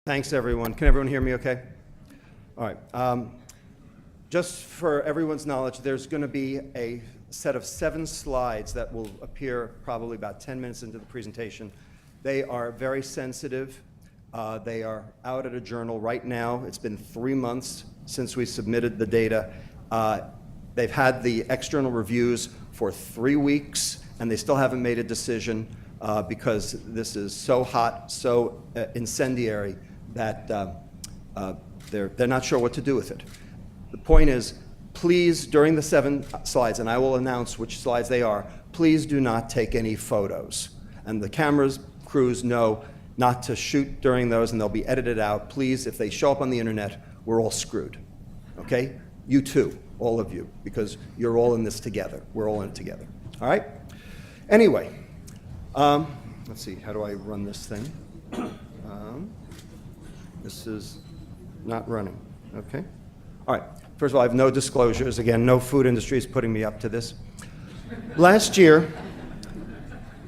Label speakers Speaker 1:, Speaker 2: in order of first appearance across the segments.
Speaker 1: Thanks, everyone. Can everyone hear me okay? All right. Just for everyone's knowledge, there's going to be a set of 7 slides that will appear probably about 10 minutes into the presentation. They are very sensitive. They are out at a journal right now. It's been 3 months since we submitted the data. They've had the external reviews for 3 weeks, and they still haven't made a decision because this is so hot, so incendiary that they're not sure what to do with it. The point is, please, during the 7 slides, and I will announce which slides they are, please do not take any photos. And the cameras crews know not to shoot during those, and they'll be edited out. Please, if they show up on the internet, we're all screwed, okay? You too, all of you, because you're all in this together. We're all in it together, all right? Anyway, let's see, how do I run this thing? This is not running, okay? All right, first of all, I have no disclosures. Again, no food industry is putting me up to this. Last year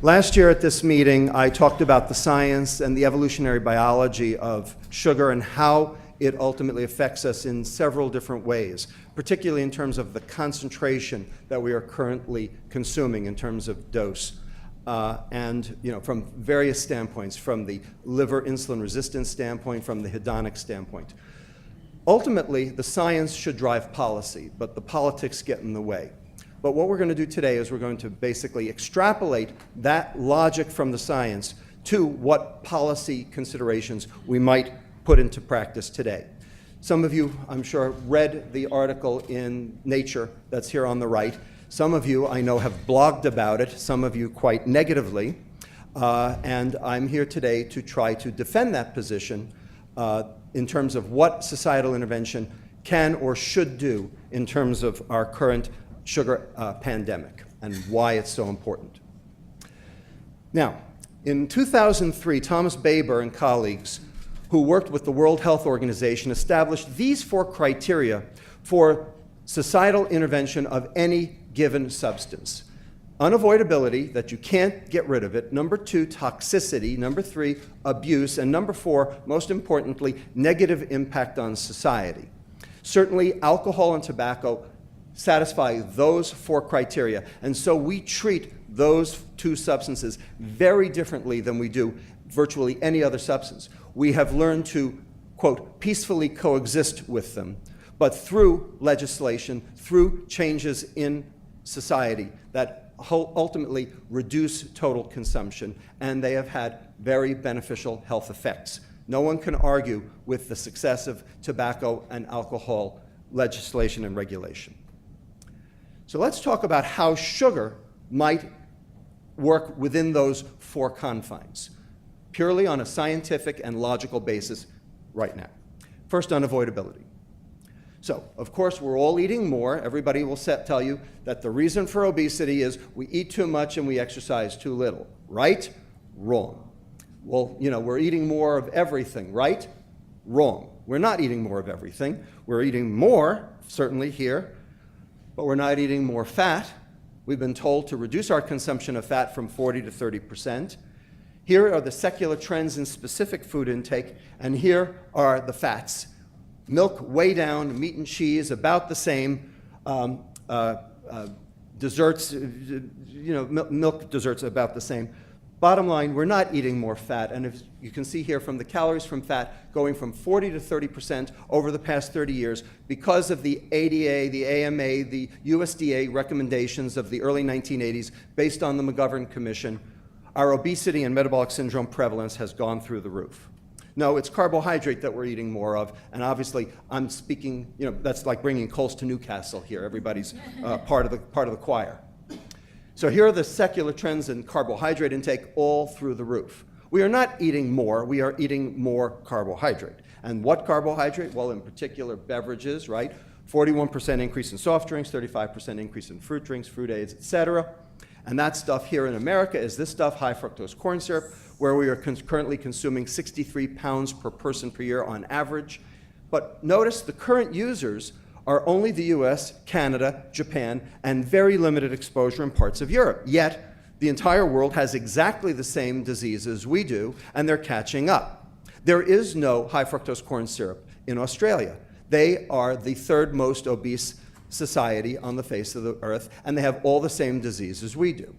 Speaker 1: at this meeting, I talked about the science and the evolutionary biology of sugar and how it ultimately affects us in several different ways, particularly in terms of the concentration that we are currently consuming in terms of dose. And from various standpoints, from the liver insulin resistance standpoint, from the hedonic standpoint. Ultimately, the science should drive policy, but the politics get in the way. But what we're going to do today is we're going to basically extrapolate that logic from the science to what policy considerations we might put into practice today. Some of you, I'm sure, read the article in Nature that's here on the right. Some of you, I know, have blogged about it, some of you quite negatively, and I'm here today to try to defend that position in terms of what societal intervention can or should do in terms of our current sugar pandemic and why it's so important. Now, in 2003, Thomas Baber and colleagues who worked with the World Health Organization established these 4 criteria for societal intervention of any given substance. Unavoidability, that you can't get rid of it. Number 2, toxicity. Number 3, abuse. And number 4, most importantly, negative impact on society. Certainly, alcohol and tobacco satisfy those 4 criteria. And so we treat those 2 substances very differently than we do virtually any other substance. We have learned to, quote, peacefully coexist with them, but through legislation, through changes in society that ultimately reduce total consumption, and they have had very beneficial health effects. No one can argue with the success of tobacco and alcohol legislation and regulation. So let's talk about how sugar might work within those 4 confines, purely on a scientific and logical basis right now. First, unavoidability. So, of course, we're all eating more. Everybody will tell you that the reason for obesity is we eat too much and we exercise too little. Right? Wrong. Well, we're eating more of everything, right? Wrong. We're not eating more of everything. We're eating more, certainly here, but we're not eating more fat. We've been told to reduce our consumption of fat from 40 to 30%. Here are the secular trends in specific food intake, and here are the fats. Milk way down, meat and cheese about the same, desserts, milk desserts about the same. Bottom line, we're not eating more fat, and if you can see here from the calories from fat going from 40 to 30% over the past 30 years because of the ADA, the AMA, the USDA recommendations of the early 1980s based on the McGovern Commission, our obesity and metabolic syndrome prevalence has gone through the roof. No, it's carbohydrate that we're eating more of, and obviously I'm speaking, that's like bringing coals to Newcastle here. Everybody's part of the choir. So here are the secular trends in carbohydrate intake all through the roof. We are not eating more, we are eating more carbohydrate. And what carbohydrate? Well, in particular, beverages, right? 41% increase in soft drinks, 35% increase in fruit drinks, fruit aids, etc. And that stuff here in America is this stuff, high fructose corn syrup, where we are currently consuming 63 pounds per person per year on average. But notice the current users are only the US, Canada, Japan, and very limited exposure in parts of Europe. Yet, the entire world has exactly the same diseases we do, and they're catching up. There is no high fructose corn syrup in Australia. They are the third most obese society on the face of the earth, and they have all the same diseases we do.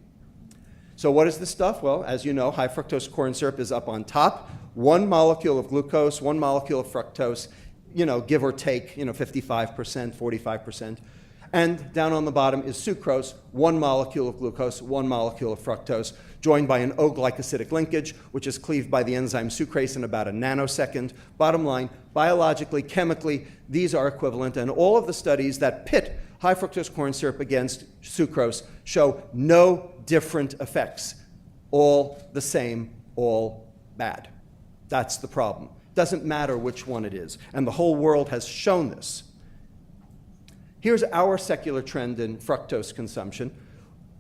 Speaker 1: So what is this stuff? Well, as you know, high fructose corn syrup is up on top. One molecule of glucose, one molecule of fructose, give or take, 55%, 45%. And down on the bottom is sucrose, one molecule of glucose, one molecule of fructose, joined by an O-glycosidic linkage, which is cleaved by the enzyme sucrase in about a nanosecond. Bottom line, biologically, chemically, these are equivalent, and all of the studies that pit high fructose corn syrup against sucrose show no different effects. All the same, all bad. That's the problem. Doesn't matter which one it is, and the whole world has shown this. Here's our secular trend in fructose consumption.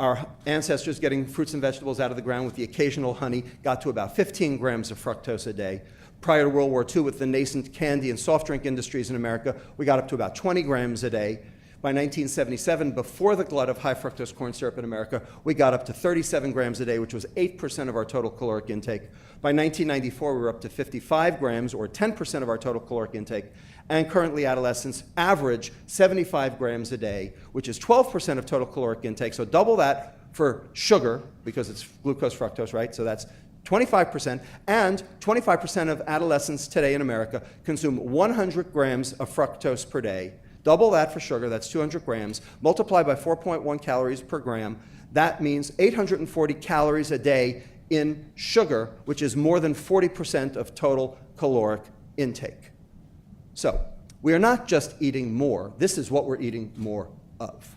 Speaker 1: Our ancestors getting fruits and vegetables out of the ground with the occasional honey got to about 15 grams of fructose a day. Prior to World War II, with the nascent candy and soft drink industries in America, we got up to about 20 grams a day. By 1977, before the glut of high fructose corn syrup in America, we got up to 37 grams a day, which was 8% of our total caloric intake. By 1994, we were up to 55 grams, or 10% of our total caloric intake. And currently, adolescents average 75 grams a day, which is 12% of total caloric intake. So double that for sugar, because it's glucose, fructose, right? So that's 25%. And 25% of adolescents today in America consume 100 grams of fructose per day. Double that for sugar, that's 200 grams. Multiply by 4.1 calories per gram. That means 840 calories a day in sugar, which is more than 40% of total caloric intake. So we are not just eating more. This is what we're eating more of.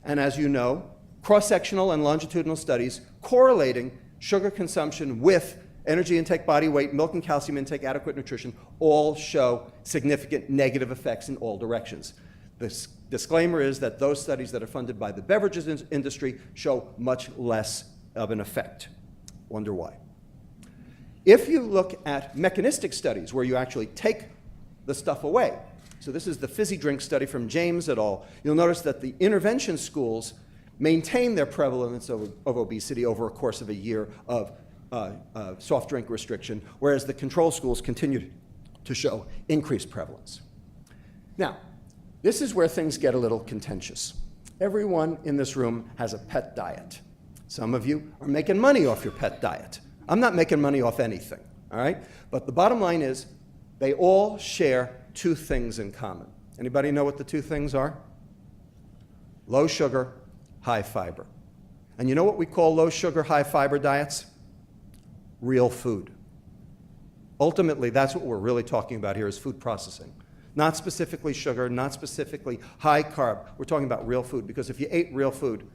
Speaker 1: And as you know, cross-sectional and longitudinal studies correlating sugar consumption with energy intake, body weight, milk and calcium intake, adequate nutrition, all show significant negative effects in all directions. The disclaimer is that those studies that are funded by the beverages industry show much less of an effect. Wonder why. If you look at mechanistic studies where you actually take the stuff away, so this is the fizzy drink study from James et al., you'll notice that the intervention schools maintain their prevalence of obesity over a course of a year of soft drink restriction, whereas the control schools continue to show increased prevalence. Now, this is where things get a little contentious. Everyone in this room has a pet diet. Some of you are making money off your pet diet. I'm not making money off anything, all right? But the bottom line is they all share two things in common. Anybody know what the two things are? Low sugar, high fiber. And you know what we call low sugar, high fiber diets? Real food. Ultimately, that's what we're really talking about here is food processing. Not specifically sugar, not specifically high carb. We're talking about real food, because if you ate real food,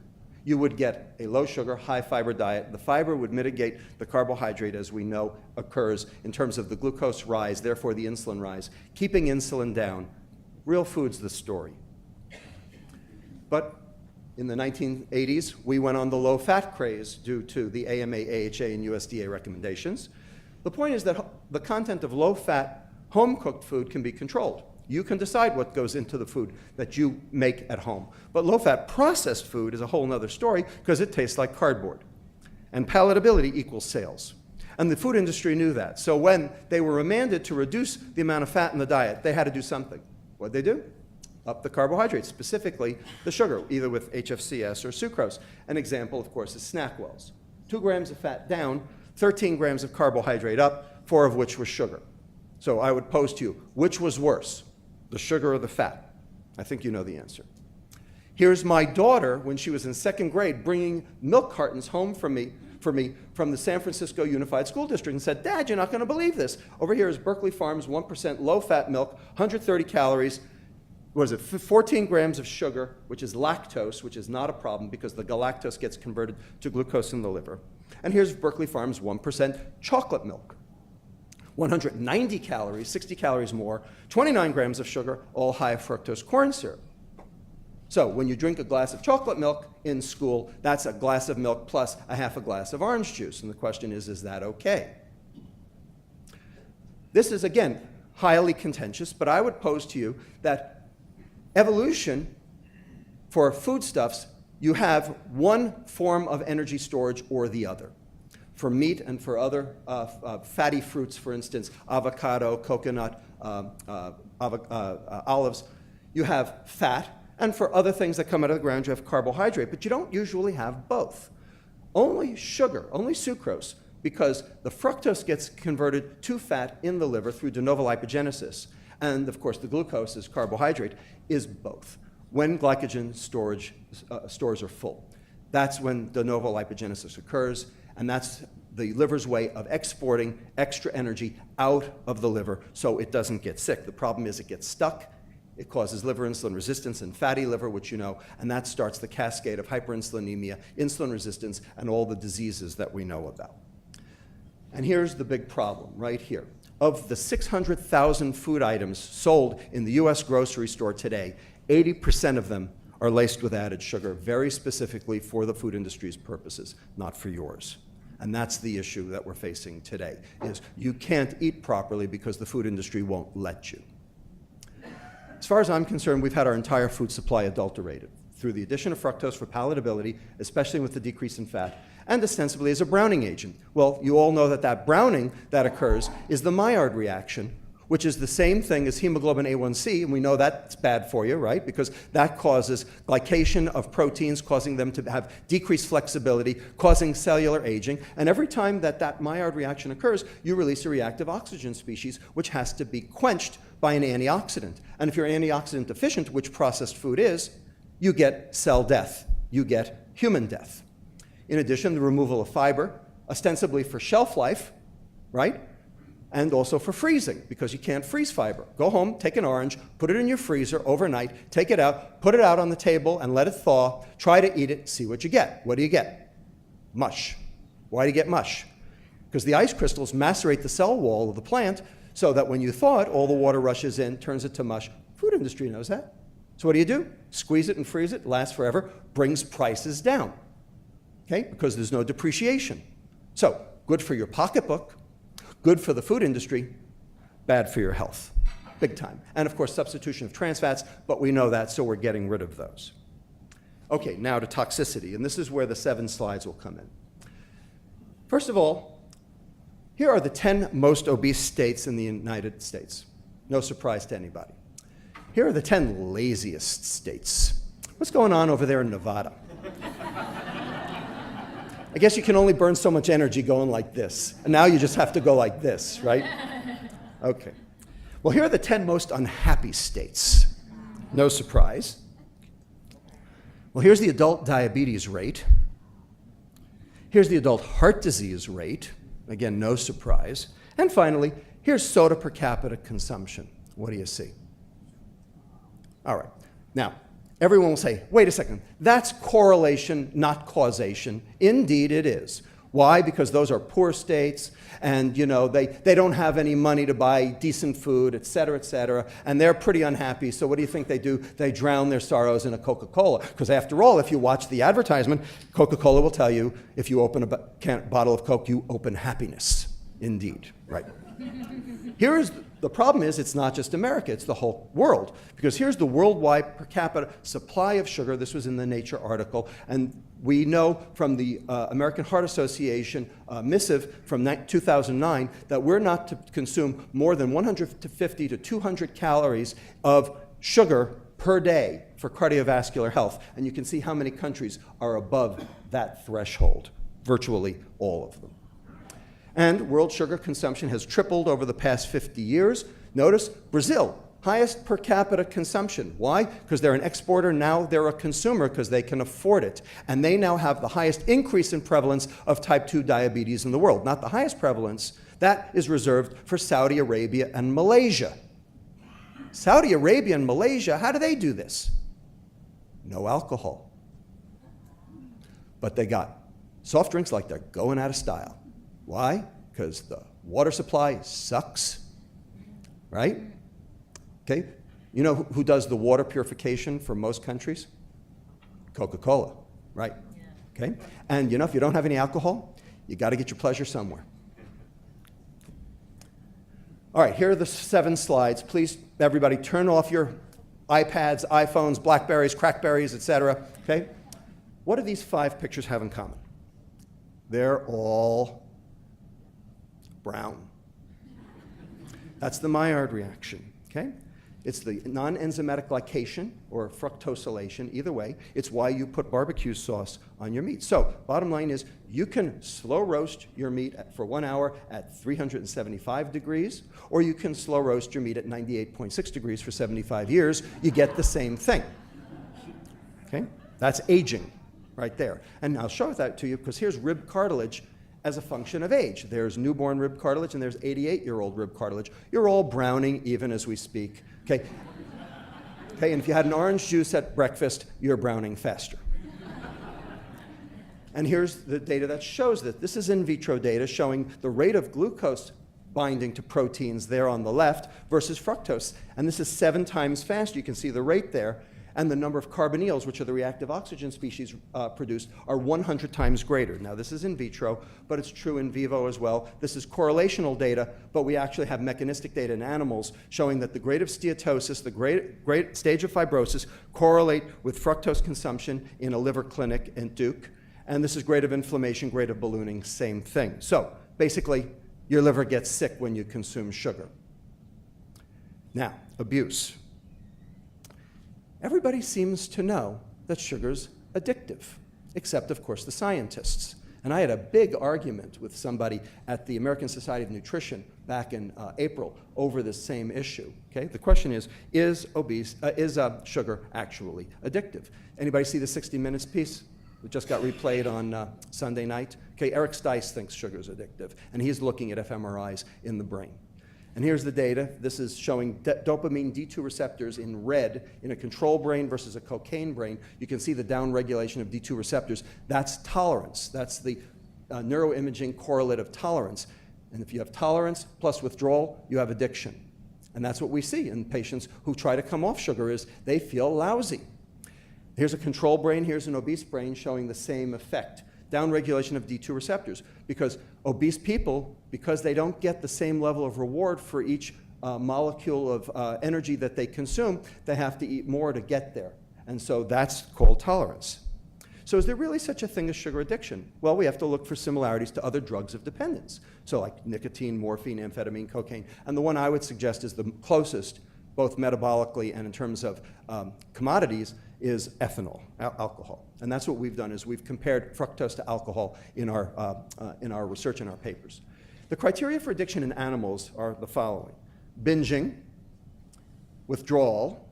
Speaker 1: you would get a low sugar, high fiber diet. The fiber would mitigate the carbohydrate, as we know occurs in terms of the glucose rise, therefore the insulin rise, keeping insulin down. Real food's the story. But in the 1980s, we went on the low-fat craze due to the AMA, AHA, and USDA recommendations. The point is that the content of low-fat, home-cooked food can be controlled. You can decide what goes into the food that you make at home. But low-fat processed food is a whole other story because it tastes like cardboard. And palatability equals sales. And the food industry knew that. So when they were remanded to reduce the amount of fat in the diet, they had to do something. What'd they do? Up the carbohydrates, specifically the sugar, either with HFCS or sucrose. An example, of course, is Snackwells. 2 grams of fat down, 13 grams of carbohydrate up, 4 of which was sugar. So I would pose to you, which was worse, the sugar or the fat? I think you know the answer. Here's my daughter, when she was in 2nd grade, bringing milk cartons home from me from the San Francisco Unified School District and said, "Dad, you're not going to believe this. Over here is Berkeley Farms 1% low-fat milk, 130 calories, what is it, 14 grams of sugar, which is lactose, which is not a problem because the galactose gets converted to glucose in the liver. And here's Berkeley Farms 1% chocolate milk. 190 calories, 60 calories more, 29 grams of sugar, all high fructose corn syrup. So when you drink a glass of chocolate milk in school, that's a glass of milk plus a half a glass of orange juice. And the question is that okay? This is, again, highly contentious, but I would pose to you that evolution for foodstuffs, you have one form of energy storage or the other. for meat and for other fatty fruits, for instance, avocado, coconut, olives, you have fat. And for other things that come out of the ground, you have carbohydrate. But you don't usually have both. Only sugar, only sucrose, because the fructose gets converted to fat in the liver through de novo lipogenesis. And of course, the glucose is carbohydrate, is both. When glycogen stores are full, that's when de novo lipogenesis occurs, and that's the liver's way of exporting extra energy out of the liver so it doesn't get sick. The problem is it gets stuck. It causes liver insulin resistance and fatty liver, which you know, and that starts the cascade of hyperinsulinemia, insulin resistance, and all the diseases that we know about. And here's the big problem right here. Of the 600,000 food items sold in the US grocery store today, 80% of them are laced with added sugar, very specifically for the food industry's purposes, not for yours. And that's the issue that we're facing today, is you can't eat properly because the food industry won't let you. As far as I'm concerned, we've had our entire food supply adulterated through the addition of fructose for palatability, especially with the decrease in fat, and ostensibly as a browning agent. Well, you all know that that browning that occurs is the Maillard reaction, which is the same thing as hemoglobin A1C, and we know that's bad for you, right? Because that causes glycation of proteins, causing them to have decreased flexibility, causing cellular aging. And every time that that Maillard reaction occurs, you release a reactive oxygen species, which has to be quenched by an antioxidant. And if you're antioxidant deficient, which processed food is, you get cell death. You get human death. In addition, the removal of fiber, ostensibly for shelf life, right? And also for freezing, because you can't freeze fiber. Go home, take an orange, put it in your freezer overnight, take it out, put it out on the table and let it thaw, try to eat it, see what you get. What do you get? Mush. Why do you get mush? Because the ice crystals macerate the cell wall of the plant so that when you thaw it, all the water rushes in, turns it to mush. Food industry knows that. So what do? Squeeze it and freeze it, lasts forever, brings prices down, okay? Because there's no depreciation. So good for your pocketbook, good for the food industry, bad for your health, big time. And of course, substitution of trans fats, but we know that, so we're getting rid of those. Okay, now to toxicity, and this is where the 7 slides will come in. First of all, here are the 10 most obese states in the United States. No surprise to anybody. Here are the 10 laziest states. What's going on over there in Nevada? I guess you can only burn so much energy going like this. And now you just have to go like this, right? Okay. Well, here are the 10 most unhappy states. No surprise. Well, here's the adult diabetes rate. Here's the adult heart disease rate. Again, no surprise. And finally, here's soda per capita consumption. What do you see? All right. Now, everyone will say, wait a second, that's correlation, not causation. Indeed it is. Why? Because those are poor states, and you know, they don't have any money to buy decent food, et cetera, and they're pretty unhappy. So what do you think they do? They drown their sorrows in a Coca-Cola. Because after all, if you watch the advertisement, Coca-Cola will tell you, if you open a bottle of Coke, you open happiness. Indeed, right. The problem is it's not just America, it's the whole world. Because here's the worldwide per capita supply of sugar. This was in the Nature article. And we know from the American Heart Association missive from 2009 that we're not to consume more than 150 to 200 calories of sugar per day for cardiovascular health. And you can see how many countries are above that threshold, virtually all of them. And world sugar consumption has tripled over the past 50 years. Notice Brazil, highest per capita consumption. Why? Because they're an exporter, now they're a consumer because they can afford it. And they now have the highest increase in prevalence of type 2 diabetes in the world. Not the highest prevalence, that is reserved for Saudi Arabia and Malaysia. Saudi Arabia and Malaysia, how do they do this? No alcohol. But they got soft drinks like they're going out of style. Why? Because the water supply sucks, right? Okay, you know who does the water purification for most countries? Coca-Cola, right? Yeah. Okay, and you know if you don't have any alcohol, you got to get your pleasure somewhere. All right, here are the 7 slides. Please, everybody, turn off your iPads, iPhones, Blackberries, Crackberries, etc. Okay, what do these 5 pictures have in common? They're all brown. That's the Maillard reaction, okay? It's the non-enzymatic glycation or fructosylation, either way. It's why you put barbecue sauce on your meat. So bottom line is you can slow roast your meat for 1 hour at 375 degrees, or you can slow roast your meat at 98.6 degrees for 75 years. You get the same thing, okay? That's aging right there. And I'll show that to you because here's rib cartilage as a function of age. There's newborn rib cartilage and there's 88-year-old rib cartilage. You're all browning even as we speak, okay? Okay, and if you had an orange juice at breakfast, you're browning faster. And here's the data that shows that. This is in vitro data showing the rate of glucose binding to proteins there on the left versus fructose. And this is 7 times faster. You can see the rate there. And the number of carbonyls, which are the reactive oxygen species produced, are 100 times greater. Now, this is in vitro, but it's true in vivo as well. This is correlational data, but we actually have mechanistic data in animals showing that the grade of steatosis, the great stage of fibrosis, correlate with fructose consumption in a liver clinic in Duke. And this is grade of inflammation, grade of ballooning, same thing. So basically, your liver gets sick when you consume sugar. Now, abuse. Everybody seems to know that sugar's addictive, except, of course, the scientists. And I had a big argument with somebody at the American Society of Nutrition back in April over this same issue. Okay? The question is sugar actually addictive? Anybody see the 60 Minutes piece? It just got replayed on Sunday night. Okay, Eric Stice thinks sugar is addictive, and he's looking at fMRIs in the brain. And here's the data. This is showing dopamine D2 receptors in red in a control brain versus a cocaine brain. You can see the downregulation of D2 receptors. That's tolerance. That's the neuroimaging correlate of tolerance. And if you have tolerance plus withdrawal, you have addiction. And that's what we see in patients who try to come off sugar is they feel lousy. Here's a control brain. Here's an obese brain showing the same effect. Downregulation of D2 receptors, because obese people, because they don't get the same level of reward for each molecule of energy that they consume, they have to eat more to get there. And so that's called tolerance. So is there really such a thing as sugar addiction? Well, we have to look for similarities to other drugs of dependence. So like nicotine, morphine, amphetamine, cocaine. And the one I would suggest is the closest, both metabolically and in terms of commodities, is ethanol, alcohol. And that's what we've done is we've compared fructose to alcohol in our research, in our papers. The criteria for addiction in animals are the following: binging, withdrawal,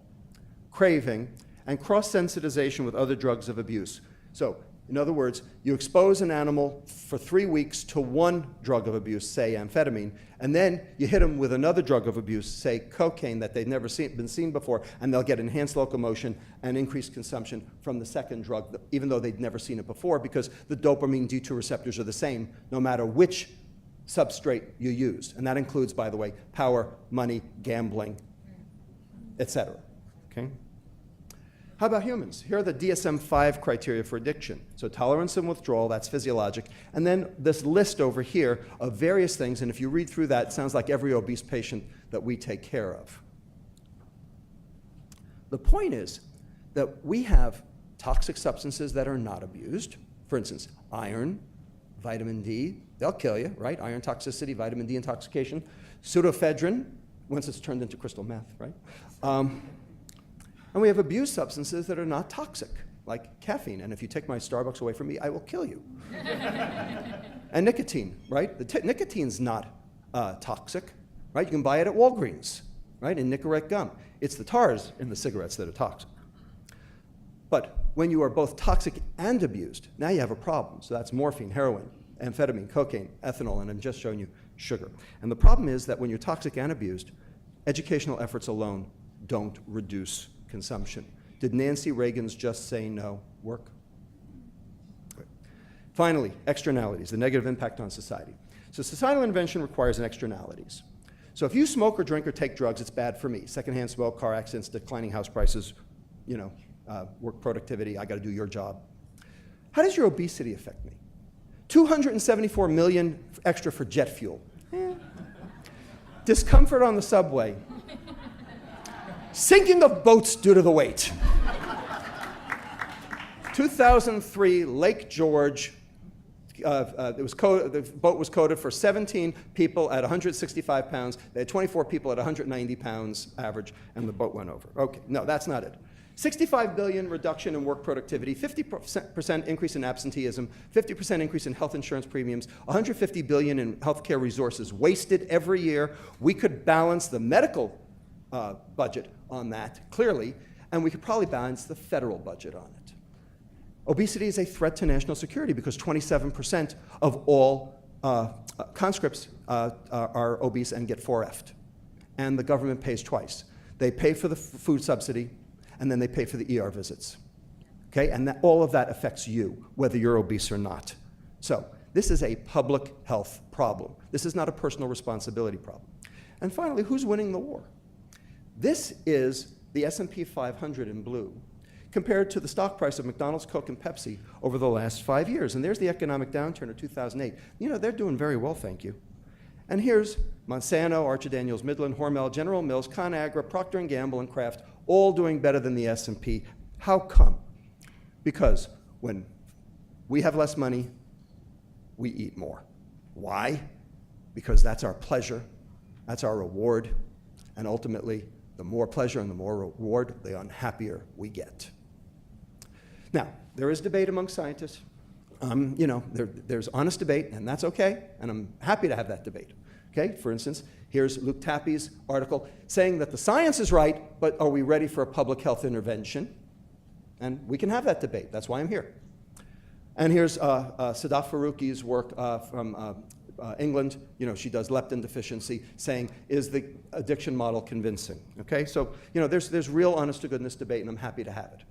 Speaker 1: craving, and cross-sensitization with other drugs of abuse. So, in other words, you expose an animal for 3 weeks to one drug of abuse, say amphetamine, and then you hit them with another drug of abuse, say cocaine, that they've never been seen before, and they'll get enhanced locomotion and increased consumption from the second drug, even though they'd never seen it before, because the dopamine D2 receptors are the same no matter which substrate you used. And that includes, by the way, power, money, gambling, etc. Okay? How about humans? Here are the DSM-5 criteria for addiction. So tolerance and withdrawal, that's physiologic. And then this list over here of various things, and if you read through that, it sounds like every obese patient that we take care of. The point is that we have toxic substances that are not abused. For instance, iron, vitamin D, they'll kill you, right? Iron toxicity, vitamin D intoxication. Pseudoephedrine, once it's turned into crystal meth, right? And we have abused substances that are not toxic, like caffeine. And if you take my Starbucks away from me, I will kill you. And nicotine, right? Nicotine's not toxic, right? You can buy it at Walgreens, right? In Nicorette gum. It's the tars in the cigarettes that are toxic. But when you are both toxic and abused, now you have a problem. So that's morphine, heroin, amphetamine, cocaine, ethanol, and I'm just showing you sugar. And the problem is that when you're toxic and abused, educational efforts alone don't reduce consumption. Did Nancy Reagan's just say no work? Good. Finally, externalities, the negative impact on society. So societal intervention requires an externalities. So if you smoke or drink or take drugs, it's bad for me. Secondhand smoke, car accidents, declining house prices, work productivity, I gotta do your job. How does your obesity affect me? 274 million extra for jet fuel. Discomfort on the subway. Sinking of boats due to the weight. 2003, Lake George, The boat was coded for 17 people at 165 pounds. They had 24 people at 190 pounds average, and the boat went over. Okay, no, that's not it. 65 billion reduction in work productivity, 50% increase in absenteeism, 50% increase in health insurance premiums, 150 billion in healthcare resources wasted every year. We could balance the medical budget on that, clearly, and we could probably balance the federal budget on it. Obesity is a threat to national security because 27% of all conscripts are obese and get 4F'd. And the government pays twice. They pay for the food subsidy, and then they pay for the ER visits. Okay? And all of that affects you, whether you're obese or not. So this is a public health problem. This is not a personal responsibility problem. And finally, who's winning the war? This is the S&P 500 in blue, compared to the stock price of McDonald's, Coke, and Pepsi over the last 5 years. And there's the economic downturn of 2008. You know, they're doing very well, thank you. And here's Monsanto, Archer Daniels Midland, Hormel, General Mills, ConAgra, Procter & Gamble, and Kraft, all doing better than the S&P. How come? Because when we have less money, we eat more. Why? Because that's our pleasure, that's our reward, and ultimately, the more pleasure and the more reward, the unhappier we get. Now, there is debate among scientists. You know, there's honest debate, and that's okay, and I'm happy to have that debate. Okay, for instance, here's Luke Tappy's article saying that the science is right, but are we ready for a public health intervention? And we can have that debate. That's why I'm here. And here's Sadaf Faruqi's work from England. You know, she does leptin deficiency, saying, is the addiction model convincing? Okay, so you know, there's real honest-to-goodness debate, and I'm happy to have it.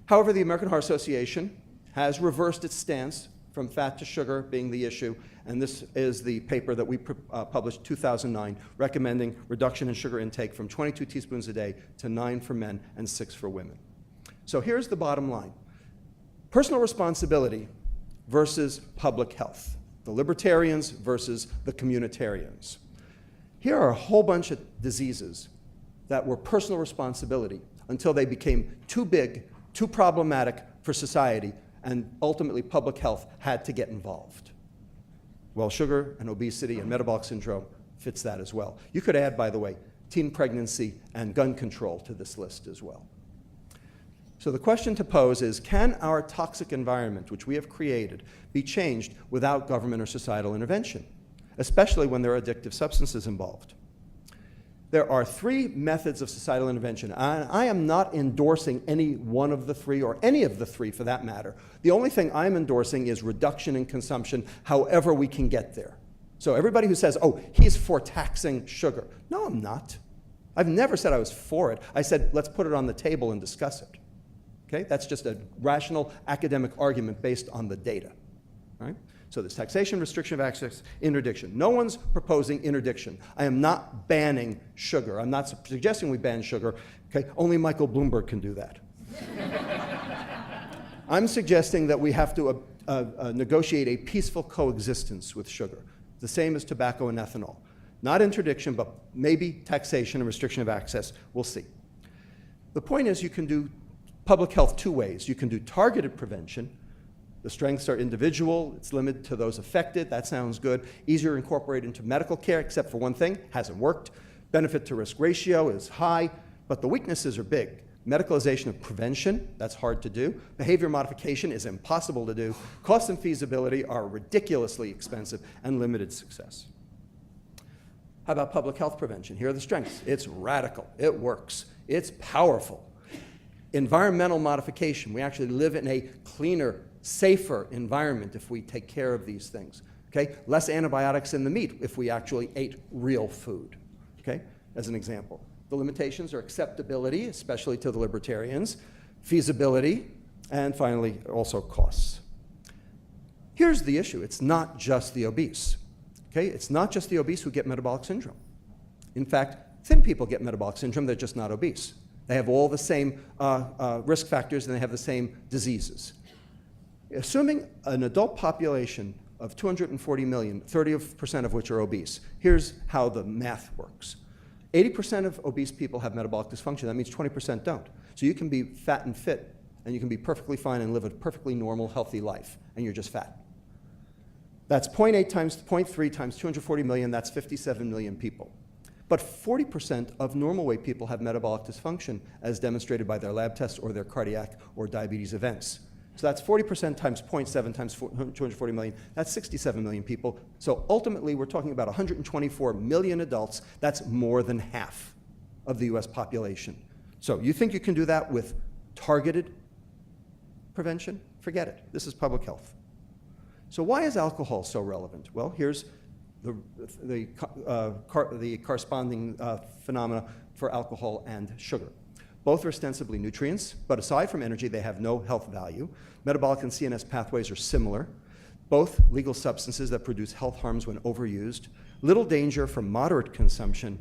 Speaker 1: However, the American Heart Association has reversed its stance from fat to sugar being the issue, and this is the paper that we published in 2009 recommending reduction in sugar intake from 22 teaspoons a day to 9 for men and 6 for women. So here's the bottom line. Personal responsibility versus public health. The libertarians versus the communitarians. Here are a whole bunch of diseases that were personal responsibility until they became too big, too problematic for society, and ultimately public health had to get involved. Well, sugar and obesity and metabolic syndrome fits that as well. You could add, by the way, teen pregnancy and gun control to this list as well. So the question to pose is, can our toxic environment, which we have created, be changed without government or societal intervention, especially when there are addictive substances involved? There are 3 methods of societal intervention. I am not endorsing any one of the 3, or any of the 3 for that matter. The only thing I'm endorsing is reduction in consumption, however we can get there. So everybody who says, oh, he's for taxing sugar. No, I'm not. I've never said I was for it. I said, let's put it on the table and discuss it. Okay? That's just a rational academic argument based on the data. Right? So there's taxation, restriction of access, interdiction. No one's proposing interdiction. I am not banning sugar. I'm not suggesting we ban sugar. Okay? Only Michael Bloomberg can do that. I'm suggesting that we have to negotiate a peaceful coexistence with sugar, the same as tobacco and ethanol. Not interdiction, but maybe taxation and restriction of access. We'll see. The point is, you can do public health 2 ways. You can do targeted prevention. The strengths are individual, it's limited to those affected, that sounds good. Easier to incorporate into medical care, except for one thing, hasn't worked. Benefit to risk ratio is high, but the weaknesses are big. Medicalization of prevention, that's hard to do. Behavior modification is impossible to do. Cost and feasibility are ridiculously expensive and limited success. How about public health prevention? Here are the strengths. It's radical, it works, it's powerful. Environmental modification, we actually live in a cleaner, safer environment if we take care of these things. Okay? Less antibiotics in the meat if we actually ate real food. Okay? As an example. The limitations are acceptability, especially to the libertarians, feasibility, and finally, also costs. Here's the issue. It's not just the obese. Okay? It's not just the obese who get metabolic syndrome. In fact, thin people get metabolic syndrome, they're just not obese. They have all the same risk factors and they have the same diseases. Assuming an adult population of 240 million, 30% of which are obese, here's how the math works. 80% of obese people have metabolic dysfunction. That means 20% don't. So you can be fat and fit, and you can be perfectly fine and live a perfectly normal, healthy life, and you're just fat. That's 0.8 times 0.3 times 240 million, that's 57 million people. But 40% of normal weight people have metabolic dysfunction, as demonstrated by their lab tests or their cardiac or diabetes events. So that's 40% times 0.7 times 240 million, that's 67 million people. So ultimately, we're talking about 124 million adults. That's more than half of the US population. So you think you can do that with targeted prevention? Forget it. This is public health. So why is alcohol so relevant? Well, here's the corresponding phenomena for alcohol and sugar. Both are ostensibly nutrients, but aside from energy, they have no health value. Metabolic and CNS pathways are similar. Both legal substances that produce health harms when overused. Little danger from moderate consumption,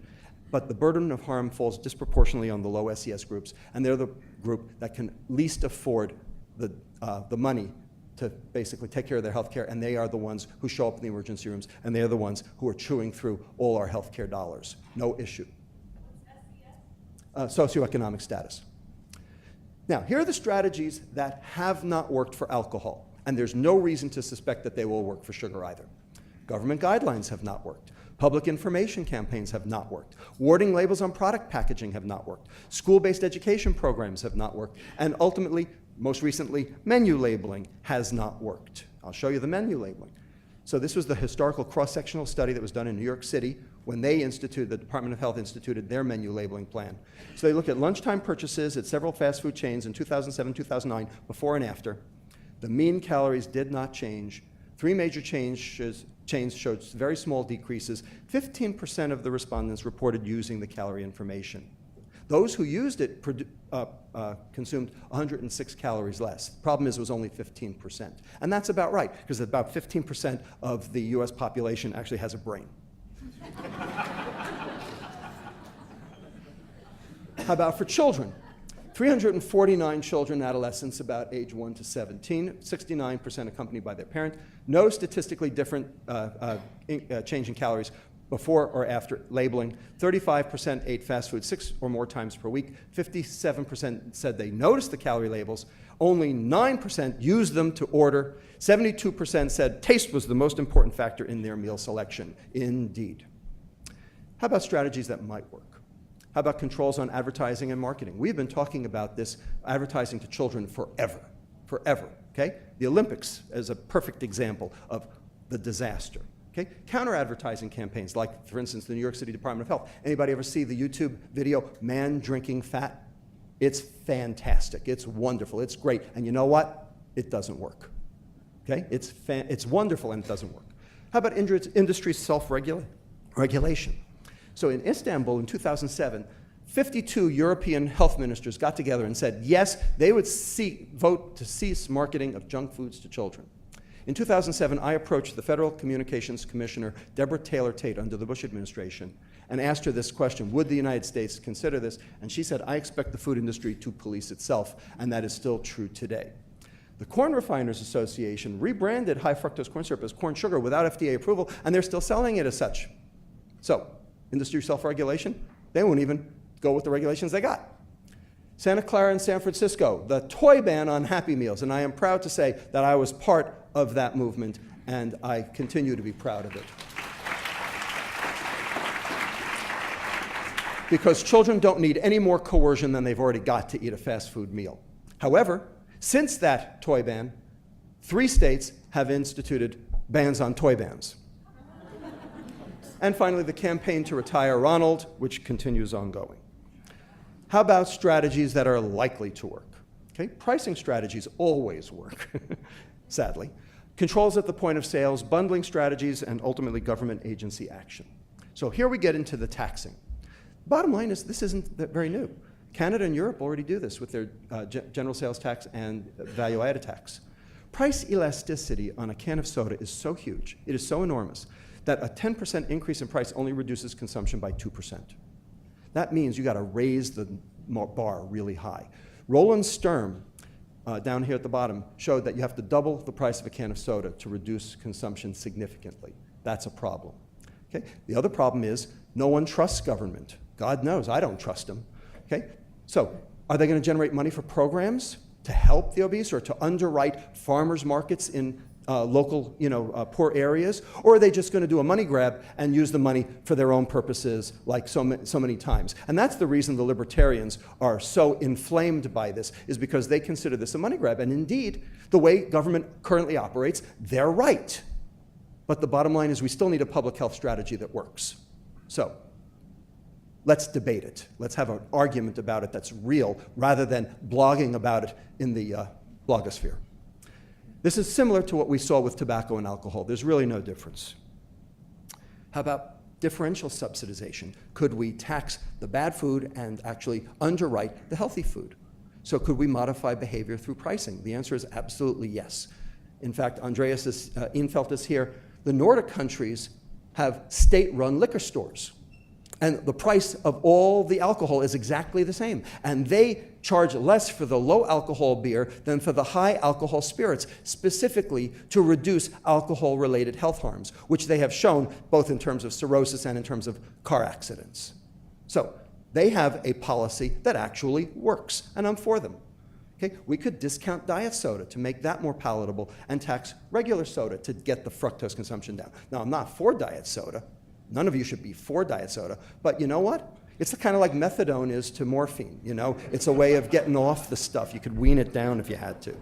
Speaker 1: but the burden of harm falls disproportionately on the low SES groups, and they're the group that can least afford the money to basically take care of their health care, and they are the ones who show up in the emergency rooms, and they are the ones who are chewing through all our health care dollars. No issue. Socioeconomic status. Now, here are the strategies that have not worked for alcohol, and there's no reason to suspect that they will work for sugar either. Government guidelines have not worked. Public information campaigns have not worked. Wording labels on product packaging have not worked. School-based education programs have not worked. And ultimately, most recently, menu labeling has not worked. I'll show you the menu labeling. So this was the historical cross-sectional study that was done in New York City when the Department of Health instituted their menu labeling plan. So they looked at lunchtime purchases at several fast food chains in 2007, 2009, before and after. The mean calories did not change. 3 major chains showed very small decreases. 15% of the respondents reported using the calorie information. Those who used it consumed 106 calories less. The problem is it was only 15%. And that's about right, because about 15% of the US population actually has a brain. How about for children? 349 children and adolescents about age 1 to 17, 69% accompanied by their parent. No statistically different change in calories before or after labeling. 35% ate fast food 6 or more times per week. 57% said they noticed the calorie labels. Only 9% used them to order. 72% said taste was the most important factor in their meal selection. Indeed. How about strategies that might work? How about controls on advertising and marketing? We've been talking about this advertising to children forever, okay? The Olympics is a perfect example of the disaster, okay? Counter-advertising campaigns, like, for instance, the New York City Department of Health. Anybody ever see the YouTube video, Man Drinking Fat? It's fantastic, it's wonderful, it's great, and you know what? It doesn't work, okay? It's wonderful and it doesn't work. How about industry self-regulation? So in Istanbul in 2007, 52 European health ministers got together and said, yes, they would vote to cease marketing of junk foods to children. In 2007, I approached the Federal Communications Commissioner, Deborah Taylor Tate, under the Bush administration, and asked her this question: would the United States consider this? And she said, I expect the food industry to police itself, and that is still true today. The Corn Refiners Association rebranded high fructose corn syrup as corn sugar without FDA approval, and they're still selling it as such. So, industry self-regulation, they won't even go with the regulations they got. Santa Clara and San Francisco, the toy ban on Happy Meals, and I am proud to say that I was part of that movement, and I continue to be proud of it. Because children don't need any more coercion than they've already got to eat a fast food meal. However, since that toy ban, 3 states have instituted bans on toy bans. And finally, the campaign to retire Ronald, which continues ongoing. How about strategies that are likely to work? Okay, pricing strategies always work, sadly. Controls at the point of sales, bundling strategies, and ultimately government agency action. So here we get into the taxing. Bottom line is this isn't very new. Canada and Europe already do this with their general sales tax and value-added tax. Price elasticity on a can of soda is so huge, it is so enormous, that a 10% increase in price only reduces consumption by 2%. That means you got to raise the bar really high. Roland Sturm, down here at the bottom, showed that you have to double the price of a can of soda to reduce consumption significantly. That's a problem. Okay? The other problem is no one trusts government. God knows, I don't trust them. Okay? So, are they going to generate money for programs to help the obese or to underwrite farmers markets in local, poor areas, or are they just going to do a money grab and use the money for their own purposes like so many times? And that's the reason the libertarians are so inflamed by this, is because they consider this a money grab. And indeed, the way government currently operates, they're right. But the bottom line is we still need a public health strategy that works. So let's debate it. Let's have an argument about it that's real, rather than blogging about it in the blogosphere. This is similar to what we saw with tobacco and alcohol. There's really no difference. How about differential subsidization? Could we tax the bad food and actually underwrite the healthy food? So could we modify behavior through pricing? The answer is absolutely yes. In fact, Andreas Infelt is here. The Nordic countries have state-run liquor stores. And the price of all the alcohol is exactly the same. And they charge less for the low alcohol beer than for the high alcohol spirits, specifically to reduce alcohol-related health harms, which they have shown both in terms of cirrhosis and in terms of car accidents. So they have a policy that actually works, and I'm for them. Okay? We could discount diet soda to make that more palatable and tax regular soda to get the fructose consumption down. Now, I'm not for diet soda. None of you should be for diet soda, but you know what? It's kind of like methadone is to morphine, It's a way of getting off the stuff. You could wean it down if you had to.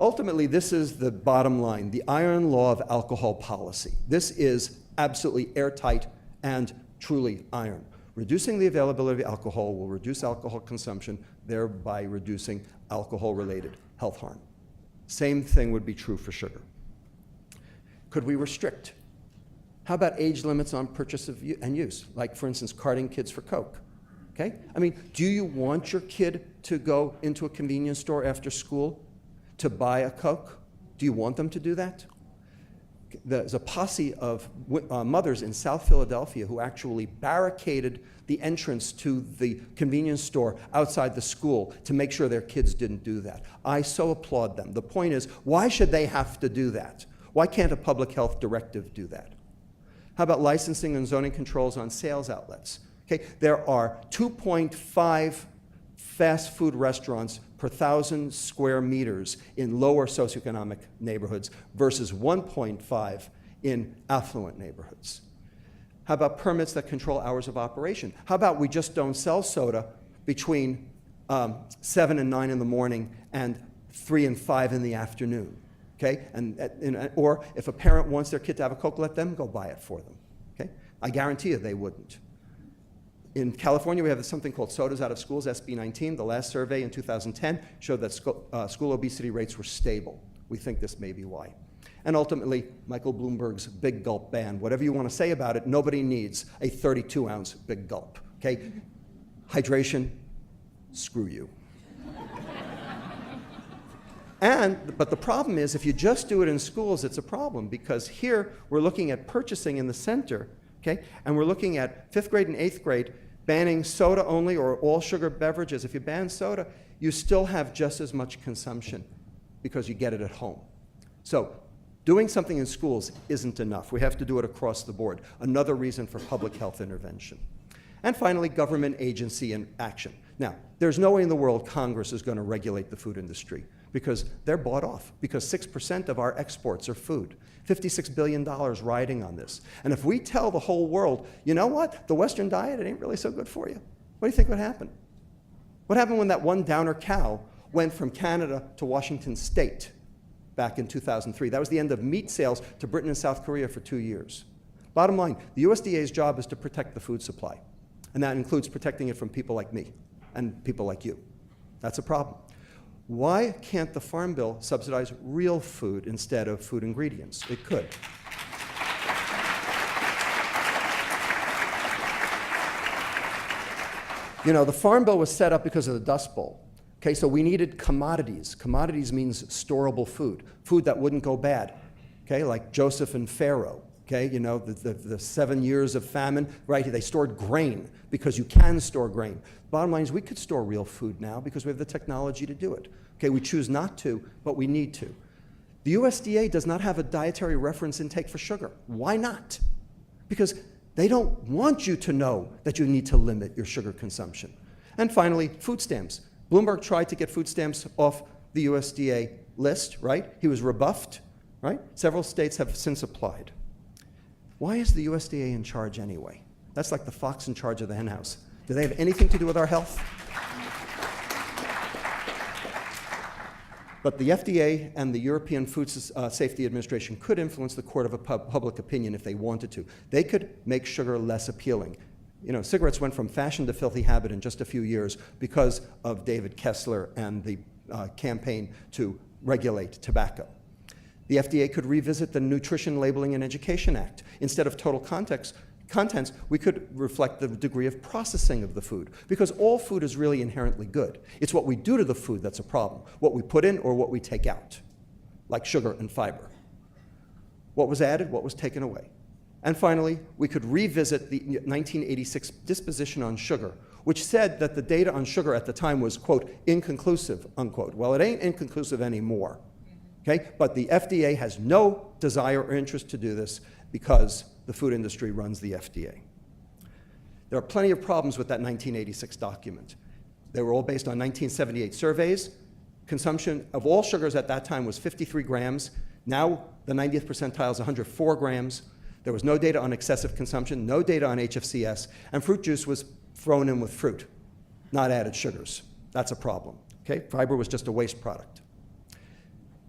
Speaker 1: Ultimately, this is the bottom line, the iron law of alcohol policy. This is absolutely airtight and truly iron. Reducing the availability of alcohol will reduce alcohol consumption, thereby reducing alcohol-related health harm. Same thing would be true for sugar. Could we restrict? How about age limits on purchase and use? Like, for instance, carding kids for Coke, okay? I mean, do you want your kid to go into a convenience store after school to buy a Coke? Do you want them to do that? There's a posse of mothers in South Philadelphia who actually barricaded the entrance to the convenience store outside the school to make sure their kids didn't do that. I so applaud them. The point is, why should they have to do that? Why can't a public health directive do that? How about licensing and zoning controls on sales outlets? Okay, there are 2.5 fast food restaurants per 1,000 square meters in lower socioeconomic neighborhoods versus 1.5 in affluent neighborhoods. How about permits that control hours of operation? How about we just don't sell soda between 7 and 9 in the morning and 3 and 5 in the afternoon? Okay? Or if a parent wants their kid to have a Coke, let them go buy it for them. Okay? I guarantee you they wouldn't. In California, we have something called Sodas Out of Schools, SB 19. The last survey in 2010 showed that school obesity rates were stable. We think this may be why. And ultimately, Michael Bloomberg's Big Gulp ban. Whatever you want to say about it, nobody needs a 32-ounce Big Gulp. Okay? Hydration, screw you. But the problem is, if you just do it in schools, it's a problem, because here we're looking at purchasing in the center, okay? And we're looking at 5th grade and 8th grade banning soda only or all sugar beverages. If you ban soda, you still have just as much consumption because you get it at home. So doing something in schools isn't enough. We have to do it across the board. Another reason for public health intervention. And finally, government agency and action. Now, there's no way in the world Congress is going to regulate the food industry, because they're bought off, because 6% of our exports are food. $56 billion riding on this. And if we tell the whole world, you know what, the Western diet, it ain't really so good for you, what do you think would happen? What happened when that one downer cow went from Canada to Washington State back in 2003? That was the end of meat sales to Britain and South Korea for 2 years. Bottom line, the USDA's job is to protect the food supply. And that includes protecting it from people like me and people like you. That's a problem. Why can't the Farm Bill subsidize real food instead of food ingredients? It could. The Farm Bill was set up because of the Dust Bowl. Okay, so we needed commodities. Commodities means storable food, food that wouldn't go bad. Okay, like Joseph and Pharaoh. Okay, the 7 years of famine, right? They stored grain because you can store grain. Bottom line is we could store real food now because we have the technology to do it. Okay, we choose not to, but we need to. The USDA does not have a dietary reference intake for sugar. Why not? Because they don't want you to know that you need to limit your sugar consumption. And finally, food stamps. Bloomberg tried to get food stamps off the USDA list, right? He was rebuffed, right? Several states have since applied. Why is the USDA in charge anyway? That's like the fox in charge of the henhouse. Do they have anything to do with our health? But the FDA and the European Food Safety Administration could influence the court of public opinion if they wanted to. They could make sugar less appealing. You know, cigarettes went from fashion to filthy habit in just a few years because of David Kessler and the campaign to regulate tobacco. The FDA could revisit the Nutrition Labeling and Education Act. Instead of total contents, we could reflect the degree of processing of the food, because all food is really inherently good. It's what we do to the food that's a problem, what we put in or what we take out, like sugar and fiber. What was added, what was taken away. And finally, we could revisit the 1986 disposition on sugar, which said that the data on sugar at the time was, quote, inconclusive, unquote. Well, it ain't inconclusive anymore, okay? But the FDA has no desire or interest to do this because the food industry runs the FDA. There are plenty of problems with that 1986 document. They were all based on 1978 surveys. Consumption of all sugars at that time was 53 grams. Now the 90th percentile is 104 grams. There was no data on excessive consumption, no data on HFCS, and fruit juice was thrown in with fruit, not added sugars. That's a problem, okay? Fiber was just a waste product.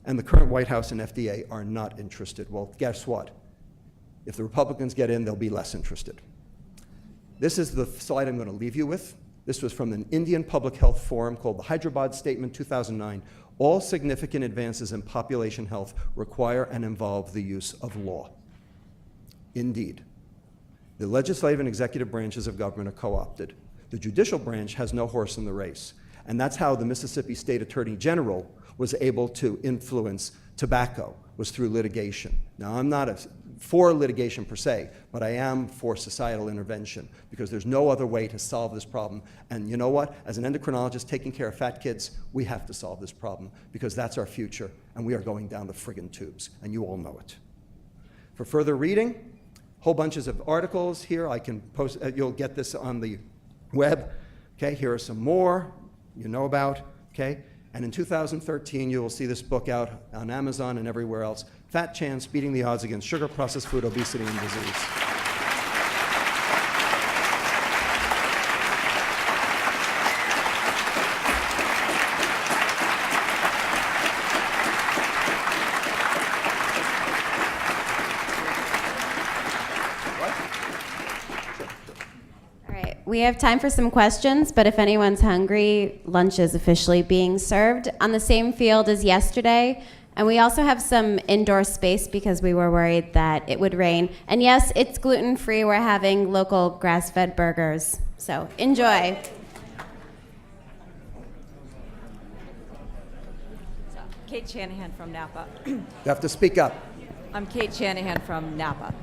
Speaker 1: And the current White House and FDA are not interested. Well, guess what? If the Republicans get in, they'll be less interested. This is the slide I'm going to leave you with. This was from an Indian public health forum called the Hyderabad Statement 2009. All significant advances in population health require and involve the use of law. Indeed. The legislative and executive branches of government are co-opted. The judicial branch has no horse in the race. And that's how the Mississippi State Attorney General was able to influence tobacco, was through litigation. Now, I'm not for litigation per se, but I am for societal intervention, because there's no other way to solve this problem. And you know what? As an endocrinologist taking care of fat kids, we have to solve this problem, because that's our future, and we are going down the friggin' tubes, and you all know it. For further reading, whole bunches of articles here. I can post, you'll get this on the web. Okay, here are some more you know about, okay? And in 2013, you will see this book out on Amazon and everywhere else, Fat Chance, Beating the Odds Against Sugar, Processed Food, Obesity, and Disease.
Speaker 2: We have time for some questions, but if anyone's hungry, lunch is officially being served on the same field as yesterday. And we also have some indoor space because we were worried that it would rain. And yes, it's gluten-free. We're having local grass-fed burgers. So enjoy.
Speaker 3: Kate Shanahan from Napa.
Speaker 1: You have to speak up.
Speaker 3: I'm Kate Shanahan from Napa.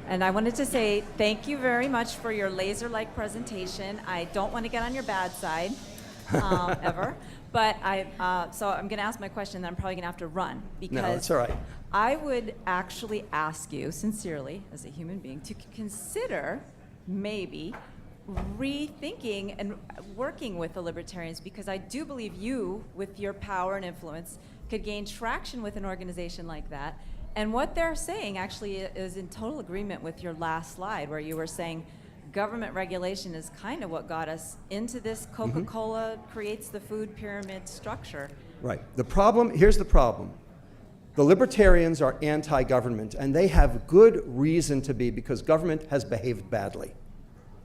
Speaker 3: And I wanted to say thank you very much for your laser-like presentation. I don't want to get on your bad side, ever. But so I'm going to ask my question, then I'm probably going to have to run. Because
Speaker 1: no, that's all right.
Speaker 3: I would actually ask you, sincerely, as a human being, to consider maybe rethinking and working with the libertarians, because I do believe you, with your power and influence, could gain traction with an organization like that. And what they're saying actually is in total agreement with your last slide, where you were saying government regulation is kind of what got us into this Coca-Cola creates the food pyramid structure.
Speaker 1: Right. The problem, here's the problem. The libertarians are anti-government, and they have good reason to be, because government has behaved badly.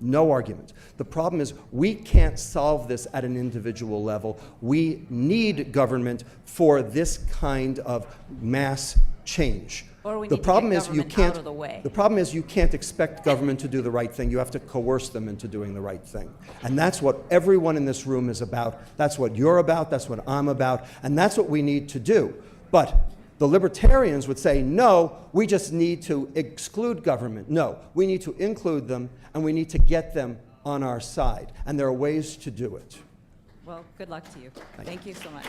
Speaker 1: No argument. The problem is we can't solve this at an individual level. We need government for this kind of mass change.
Speaker 3: Or we
Speaker 1: the
Speaker 3: need
Speaker 1: problem
Speaker 3: to get
Speaker 1: is you
Speaker 3: government
Speaker 1: can't.
Speaker 3: out of the way.
Speaker 1: The problem is you can't expect government to do the right thing. You have to coerce them into doing the right thing, and that's what everyone in this room is about. That's what you're about. That's what I'm about, and that's what we need to do. But the libertarians would say, no, we just need to exclude government. No, we need to include them, and we need to get them on our side, and there are ways to do it.
Speaker 3: Well, good luck to you. Thank you so much.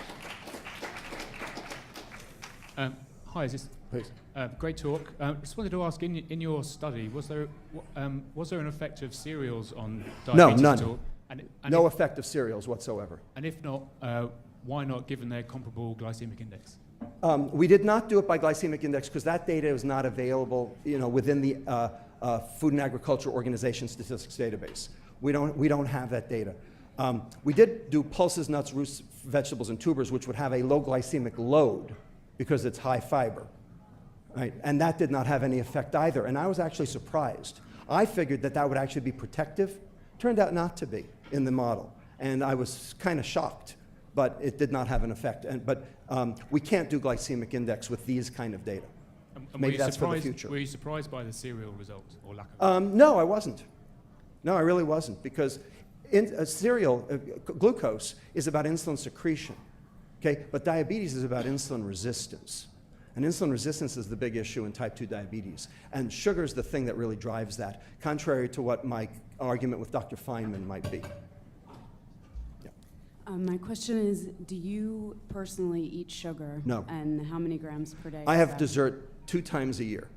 Speaker 4: Hi, is this
Speaker 1: Please.
Speaker 4: great talk. Just wanted to ask, in your study, was there an effect of cereals on diabetes
Speaker 1: No, none.
Speaker 4: at all? And
Speaker 1: No
Speaker 4: if,
Speaker 1: effect of cereals whatsoever.
Speaker 4: and if not, Why not, given their comparable glycemic index?
Speaker 1: We did not do it by glycemic index because that data is not available, within the Food and Agriculture Organization statistics database. We don't have that data. We did do pulses, nuts, roots, vegetables, and tubers, which would have a low glycemic load because it's high fiber, right? And that did not have any effect either. And I was actually surprised. I figured that would actually be protective. Turned out not to be in the model. And I was kind of shocked, but it did not have an effect. But we can't do glycemic index with these kind of data.
Speaker 4: And
Speaker 1: Maybe that's for the future.
Speaker 4: Were you surprised by the cereal results or lack of?
Speaker 1: No, I wasn't. No, I really wasn't, because glucose is about insulin secretion, okay? But diabetes is about insulin resistance. And insulin resistance is the big issue in type 2 diabetes. And sugar is the thing that really drives that, contrary to what my argument with Dr. Feynman might be. Yeah.
Speaker 5: My question is, do you personally eat sugar?
Speaker 1: No.
Speaker 5: And how many grams per day?
Speaker 1: I
Speaker 5: is
Speaker 1: have
Speaker 5: that?
Speaker 1: dessert 2 times a year.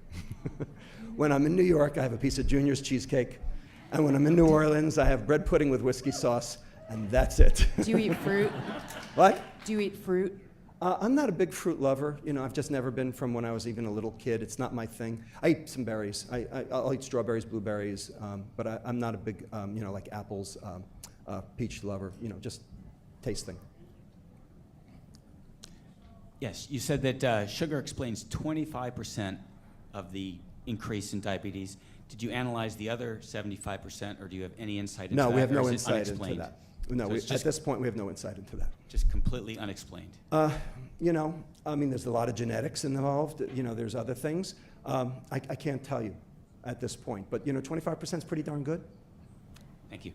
Speaker 1: When I'm in New York, I have a piece of Junior's cheesecake. And when I'm in New Orleans, I have bread pudding with whiskey sauce, and that's it.
Speaker 5: Do you eat fruit?
Speaker 1: What?
Speaker 5: Do you eat fruit?
Speaker 1: I'm not a big fruit lover. I've just never been from when I was even a little kid. It's not my thing. I eat some berries. I'll eat strawberries, blueberries, but I'm not a big, like apples, peach lover, just tasting.
Speaker 6: Yes, you said that sugar explains 25% of the increase in diabetes. Did you analyze the other 75%, or do you have any insight into that?
Speaker 1: No, we have
Speaker 6: or
Speaker 1: no
Speaker 6: is it
Speaker 1: insight into
Speaker 6: unexplained?
Speaker 1: that. No,
Speaker 6: So it's
Speaker 1: at this point, we have no insight into that.
Speaker 6: Just completely unexplained.
Speaker 1: There's a lot of genetics involved. There's other things. I can't tell you at this point, but 25% is pretty darn good.
Speaker 6: Thank you.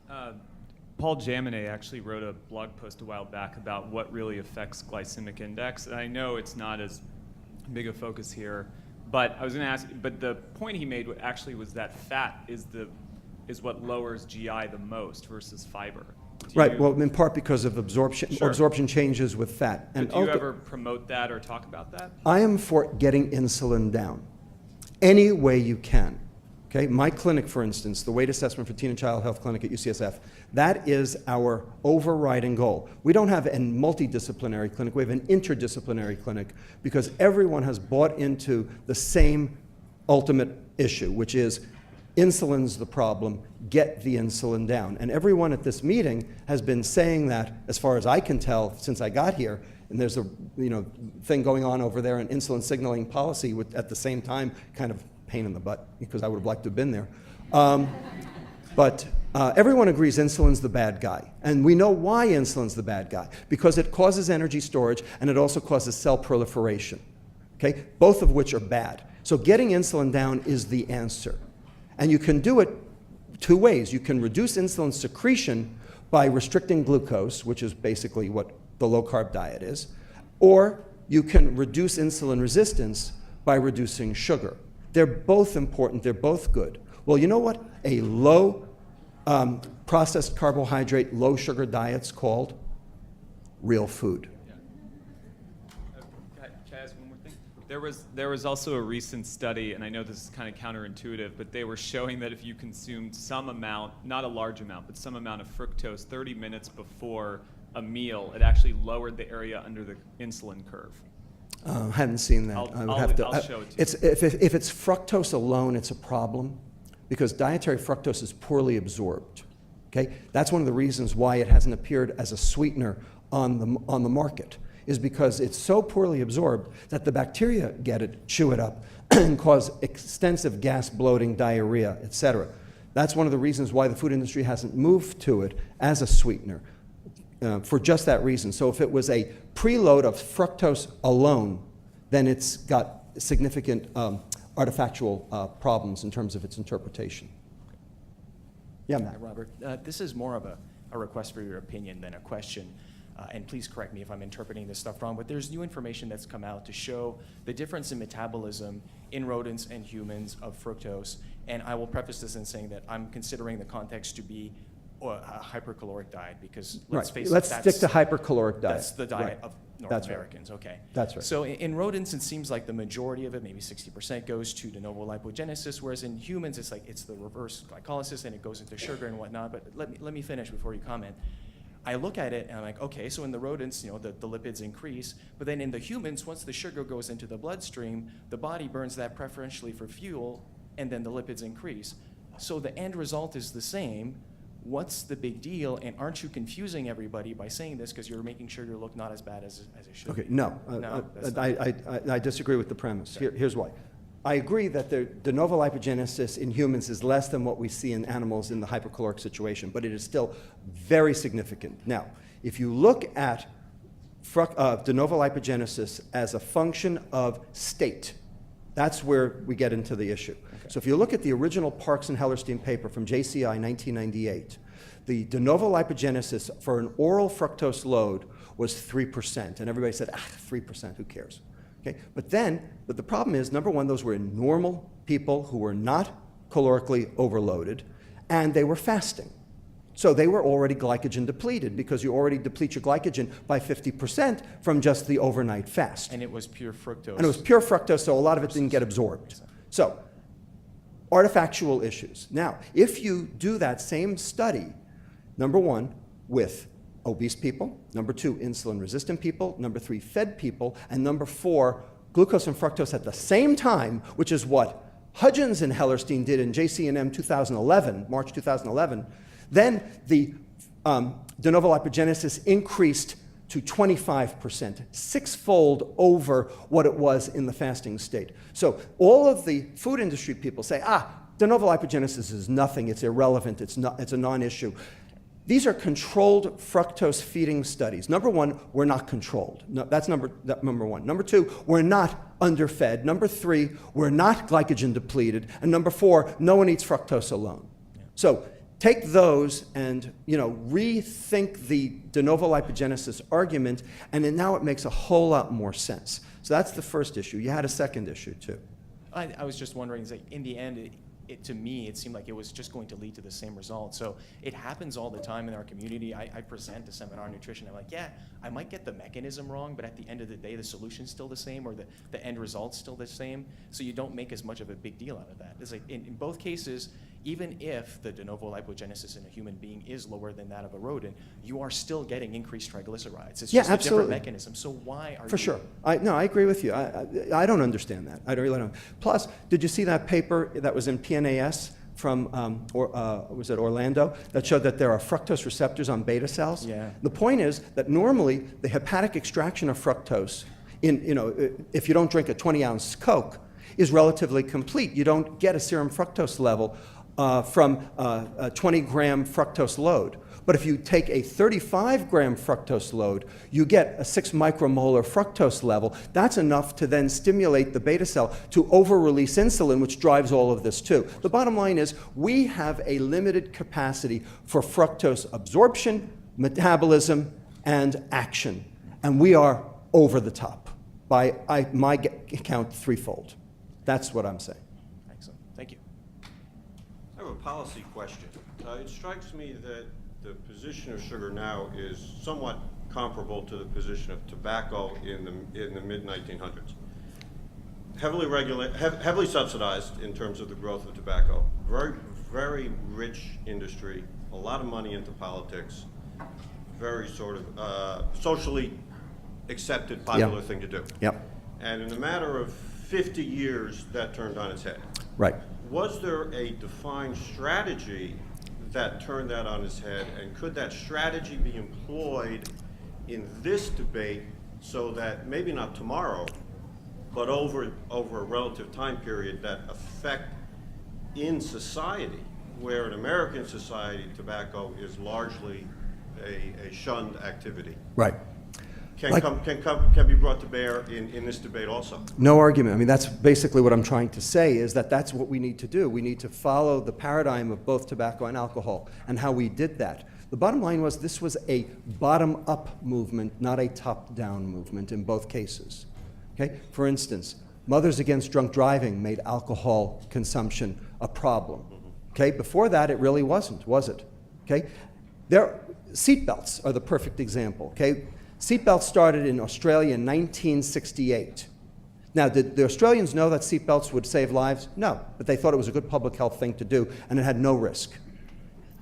Speaker 7: Paul Jaminet actually wrote a blog post a while back about what really affects glycemic index. And I know it's not as big a focus here, but I was going to ask, but the point he made actually was that fat is what lowers GI the most versus fiber.
Speaker 1: Right, well, in part because of absorption,
Speaker 7: Sure.
Speaker 1: absorption changes with fat.
Speaker 7: But do you ever promote that or talk about that?
Speaker 1: I am for getting insulin down any way you can. Okay, my clinic, for instance, the weight assessment for teen and child health clinic at UCSF, that is our overriding goal. We don't have a multidisciplinary clinic, we have an interdisciplinary clinic because everyone has bought into the same ultimate issue, which is insulin's the problem, get the insulin down. And everyone at this meeting has been saying that, as far as I can tell, since I got here, and there's a thing going on over there in insulin signaling policy at the same time, kind of pain in the butt, because I would have liked to have been there. But everyone agrees insulin's the bad guy. And we know why insulin's the bad guy, because it causes energy storage and it also causes cell proliferation, okay? Both of which are bad. So getting insulin down is the answer. And you can do it 2 ways. You can reduce insulin secretion by restricting glucose, which is basically what the low-carb diet is, or you can reduce insulin resistance by reducing sugar. They're both important. They're both good. Well, you know what a low processed carbohydrate, low sugar diet's called? Real food.
Speaker 7: Can I ask one more thing? There was also a recent study, and I know this is kind of counterintuitive, but they were showing that if you consumed some amount, not a large amount, but some amount of fructose 30 minutes before a meal, it actually lowered the area under the insulin curve.
Speaker 1: Haven't seen that.
Speaker 7: I'll show it to you.
Speaker 1: If it's fructose alone, it's a problem because dietary fructose is poorly absorbed. Okay, that's one of the reasons why it hasn't appeared as a sweetener on the market, is because it's so poorly absorbed that the bacteria get it, chew it up, and cause extensive gas, bloating, diarrhea, etc. That's one of the reasons why the food industry hasn't moved to it as a sweetener. For just that reason. So if it was a preload of fructose alone, then it's got significant artifactual problems in terms of its interpretation. Yeah, Matt.
Speaker 8: Hi, Robert. This is more of a request for your opinion than a question. And please correct me if I'm interpreting this stuff wrong, but there's new information that's come out to show the difference in metabolism in rodents and humans of fructose. And I will preface this in saying that I'm considering the context to be a hypercaloric diet because let's face it,
Speaker 1: let's stick to hypercaloric diet.
Speaker 8: That's the diet of North
Speaker 1: That's
Speaker 8: Americans, okay.
Speaker 1: That's right.
Speaker 8: So in rodents, it seems like the majority of it, maybe 60%, goes to de novo lipogenesis, whereas in humans, it's the reverse glycolysis and it goes into sugar and whatnot. But let me finish before you comment. I look at it and I'm like, okay, so in the rodents, the lipids increase, but then in the humans, once the sugar goes into the bloodstream, the body burns that preferentially for fuel, and then the lipids increase. So the end result is the same. What's the big deal? And aren't you confusing everybody by saying this because you're making sugar look not as bad as it should
Speaker 1: Okay,
Speaker 8: be?
Speaker 1: no.
Speaker 8: That's
Speaker 1: I disagree with the premise. Here's why. I agree that the de novo lipogenesis in humans is less than what we see in animals in the hypercaloric situation, but it is still very significant. Now, if you look at de novo lipogenesis as a function of state, that's where we get into the issue. Okay. So if you look at the original Parks and Hellerstein paper from JCI 1998, the de novo lipogenesis for an oral fructose load was 3%. And everybody said, 3%, who cares? Okay? But the problem is, number one, those were in normal people who were not calorically overloaded, and they were fasting. So they were already glycogen depleted because you already deplete your glycogen by 50% from just the overnight fast.
Speaker 8: And it was pure fructose.
Speaker 1: And it was pure fructose, so a lot of it didn't get absorbed. So, artifactual issues. Now, if you do that same study, number one, with obese people, number two, insulin-resistant people, number three, fed people, and number four, glucose and fructose at the same time, which is what Hudgens and Hellerstein did in JCNM 2011, March 2011, then the de novo lipogenesis increased to 25%, six-fold over what it was in the fasting state. So all of the food industry people say, de novo lipogenesis is nothing, it's irrelevant, it's a non-issue. These are controlled fructose feeding studies. Number one, we're not controlled. No, that's number one. Number two, we're not underfed. Number three, we're not glycogen depleted. And number four, no one eats fructose alone. Yeah. So take those and rethink the de novo lipogenesis argument, and then now it makes a whole lot more sense. So that's the first issue. You had a second issue too.
Speaker 8: I was just wondering, in the end, to me, it seemed like it was just going to lead to the same result. So it happens all the time in our community. I present a seminar on nutrition. I'm like, yeah, I might get the mechanism wrong, but at the end of the day, the solution's still the same, or the end result's still the same. So you don't make as much of a big deal out of that. It's like in both cases, even if the de novo lipogenesis in a human being is lower than that of a rodent, you are still getting increased triglycerides. It's just a different mechanism. So why are
Speaker 1: For sure. I agree with you. I don't understand that. I really don't. Plus, did you see that paper that was in PNAS from, was it Orlando, that showed that there are fructose receptors on beta cells?
Speaker 8: Yeah.
Speaker 1: The point is that normally the hepatic extraction of fructose, if you don't drink a 20-ounce Coke, is relatively complete. You don't get a serum fructose level from a 20-gram fructose load. But if you take a 35-gram fructose load, you get a 6 micromolar fructose level. That's enough to then stimulate the beta cell to over-release insulin, which drives all of this too. The bottom line is we have a limited capacity for fructose absorption, metabolism, and action. And we are over the top by my count threefold. That's what I'm saying.
Speaker 8: Excellent. Thank you.
Speaker 9: I have a policy question. It strikes me that the position of sugar now is somewhat comparable to the position of tobacco in the mid-1900s. Heavily subsidized in terms of the growth of tobacco. Very, very rich industry, a lot of money into politics, very sort of socially accepted, popular thing to do.
Speaker 1: Yep.
Speaker 9: And in a matter of 50 years, that turned on its head.
Speaker 1: Right.
Speaker 9: Was there a defined strategy that turned that on its head, and could that strategy be employed in this debate so that maybe not tomorrow, but over a relative time period, that effect in society, where in American society tobacco is largely a shunned activity?
Speaker 1: Right.
Speaker 9: Can be brought to bear in this debate also?
Speaker 1: No argument. I mean, that's basically what I'm trying to say, is that that's what we need to do. We need to follow the paradigm of both tobacco and alcohol and how we did that. The bottom line was this was a bottom-up movement, not a top-down movement in both cases. Okay? For instance, Mothers Against Drunk Driving made alcohol consumption a problem. Okay? Before that, it really wasn't, was it? Okay? Seatbelts are the perfect example. Okay? Seatbelts started in Australia in 1968. Now, did the Australians know that seatbelts would save lives? No, but they thought it was a good public health thing to do, and it had no risk.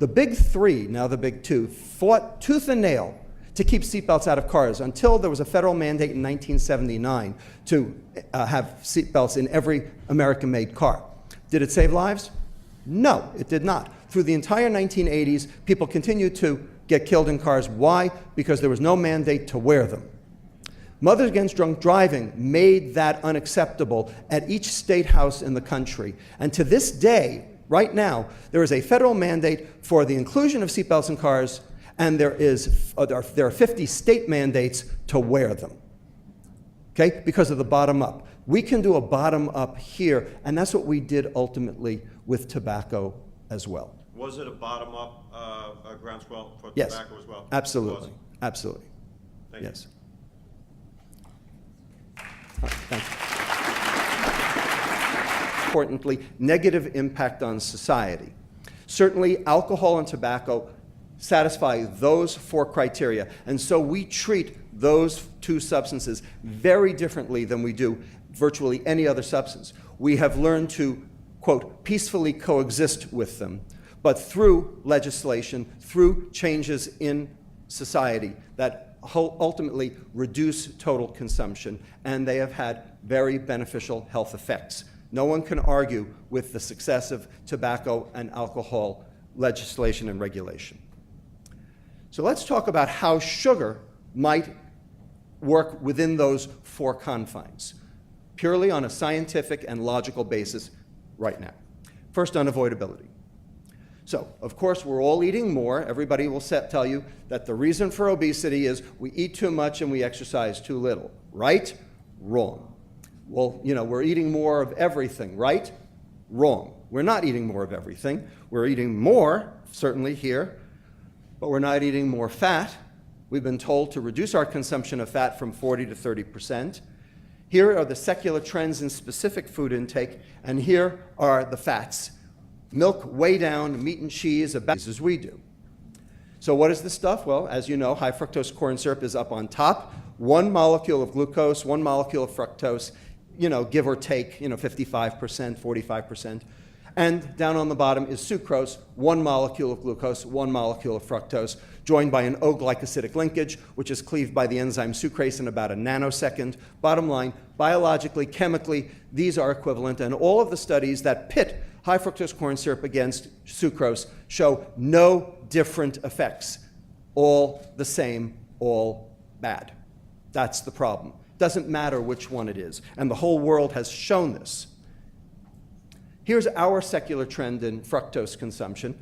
Speaker 1: The big three, now the big two, fought tooth and nail to keep seatbelts out of cars until there was a federal mandate in 1979 to have seatbelts in every American-made car. Did it save lives? No, it did not. Through the entire 1980s, people continued to get killed in cars. Why? Because there was no mandate to wear them. Mothers Against Drunk Driving made that unacceptable at each state house in the country. And to this day, right now, there is a federal mandate for the inclusion of seatbelts in cars, and there are 50 state mandates to wear them, okay, because of the bottom-up. We can do a bottom-up here, and that's what we did ultimately with tobacco as well.
Speaker 9: Was it a bottom-up groundswell for
Speaker 1: Yes,
Speaker 9: tobacco as well?
Speaker 1: absolutely, absolutely,
Speaker 9: Thank
Speaker 1: yes. Thank you. Importantly, negative impact on society. Certainly, alcohol and tobacco satisfy those 4 criteria, and so we treat those 2 substances very differently than we do virtually any other substance. We have learned to, quote, peacefully coexist with them, but through legislation, through changes in society that ultimately reduce total consumption, and they have had very beneficial health effects. No one can argue with the success of tobacco and alcohol legislation and regulation. So let's talk about how sugar might work within those 4 confines, purely on a scientific and logical basis right now. First, unavoidability. So, of course, we're all eating more. Everybody will tell you that the reason for obesity is we eat too much and we exercise too little. Right? Wrong. Well, you know, we're eating more of everything, right? Wrong. We're not eating more of everything. We're eating more, certainly here, but we're not eating more fat. We've been told to reduce our consumption of fat from 40 to 30%. Here are the secular trends in specific food intake, and here are the fats. Milk way down, meat and cheese about as we do. So what is this stuff? Well, as you know, high fructose corn syrup is up on top. 1 molecule of glucose, 1 molecule of fructose, you know, give or take, you know, 55%, 45%. And down on the bottom is sucrose, 1 molecule of glucose, 1 molecule of fructose, joined by an O-glycosidic linkage, which is cleaved by the enzyme sucrase in about a nanosecond. Bottom line, biologically, chemically, these are equivalent, and all of the studies that pit high fructose corn syrup against sucrose show no different effects. All the same, all bad. That's the problem. Doesn't matter which one it is, and the whole world has shown this. Here's our secular trend in fructose consumption.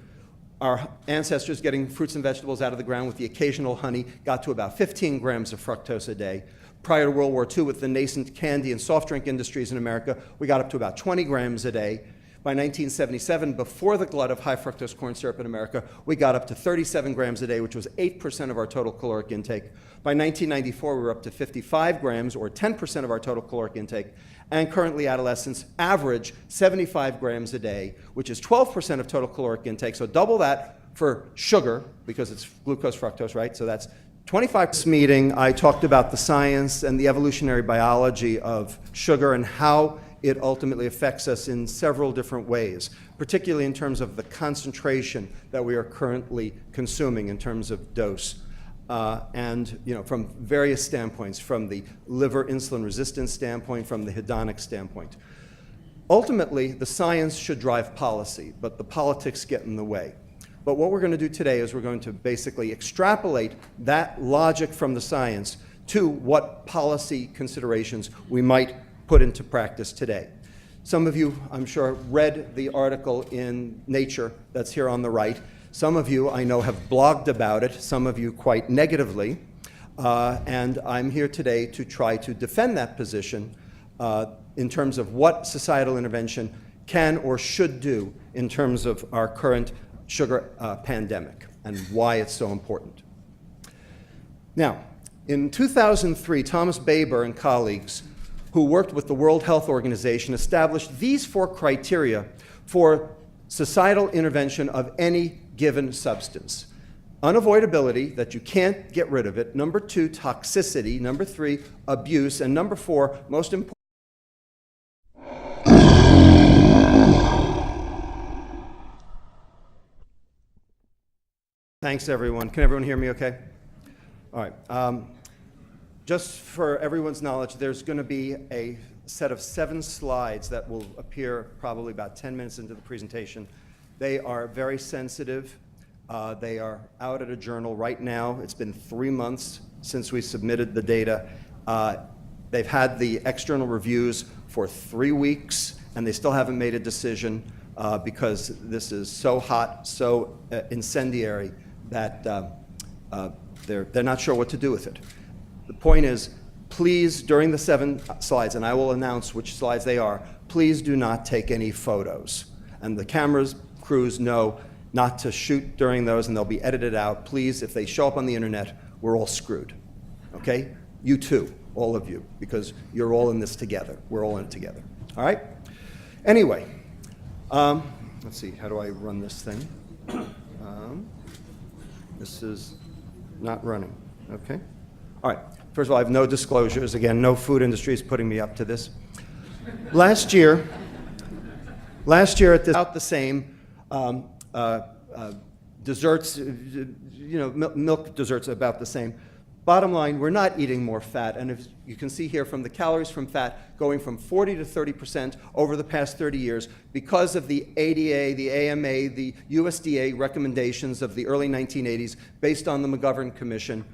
Speaker 1: Our ancestors getting fruits and vegetables out of the ground with the occasional honey got to about 15 grams of fructose a day. Prior to World War II, with the nascent candy and soft drink industries in America, we got up to about 20 grams a day. By 1977, before the glut of high fructose corn syrup in America, we got up to 37 grams a day, which was 8% of our total caloric intake. By 1994, we were up to 55 grams, or 10% of our total caloric intake. And currently, adolescents average 75 grams a day, which is 12% of total caloric intake. So double that for sugar, because it's glucose, fructose, right? So that's 25. This meeting, I talked about the science and the evolutionary biology of sugar and how it ultimately affects us in several different ways, particularly in terms of the concentration that we are currently consuming in terms of dose. And you know, from various standpoints, from the liver insulin resistance standpoint, from the hedonic standpoint. Ultimately, the science should drive policy, but the politics get in the way. But what we're going to do today is we're going to basically extrapolate that logic from the science to what policy considerations we might put into practice today. Some of you, I'm sure, read the article in Nature that's here on the right. Some of you, I know, have blogged about it, some of you quite negatively, and I'm here today to try to defend that position in terms of what societal intervention can or should do in terms of our current sugar pandemic and why it's so important. Now, in 2003, Thomas Baber and colleagues who worked with the World Health Organization established these 4 criteria for societal intervention of any given substance. Unavoidability, that you can't get rid of it. Number 2, toxicity. Number 3, abuse. And number 4, most important, Thanks, everyone. Can everyone hear me okay? All right. Just for everyone's knowledge, there's going to be a set of 7 slides that will appear probably about 10 minutes into the presentation. They are very sensitive. They are out at a journal right now. It's been 3 months since we submitted the data. They've had the external reviews for 3 weeks, and they still haven't made a decision because this is so hot, so incendiary that they're not sure what to do with it. The point is, please, during the 7 slides, and I will announce which slides they are, please do not take any photos. And the cameras crews know not to shoot during those, and they'll be edited out. Please, if they show up on the internet, we're all screwed. Okay? You too, all of you, because you're all in this together. We're all in it together. All right? Anyway, let's see, how do I run this thing? This is not running. Okay? All right. First of all, I have no disclosures. Again, no food industry is putting me up to this. Last year at this, about the same desserts, milk desserts about the same. Bottom line, we're not eating more fat, and if you can see here from the calories from fat going from 40 to 30% over the past 30 years because of the ADA, the AMA, the USDA recommendations of the early 1980s based on the McGovern Commission,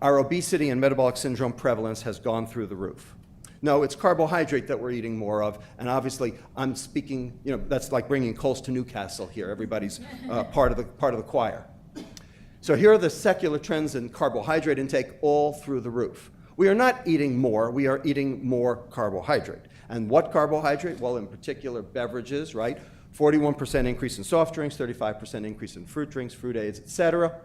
Speaker 1: our obesity and metabolic syndrome prevalence has gone through the roof. No, it's carbohydrate that we're eating more of, and obviously I'm speaking, that's like bringing coals to Newcastle here. Everybody's part of the choir. So here are the secular trends in carbohydrate intake all through the roof. We are not eating more, we are eating more carbohydrate. And what carbohydrate? Well, in particular, beverages, right? 41% increase in soft drinks, 35% increase in fruit drinks, fruit aids, etc.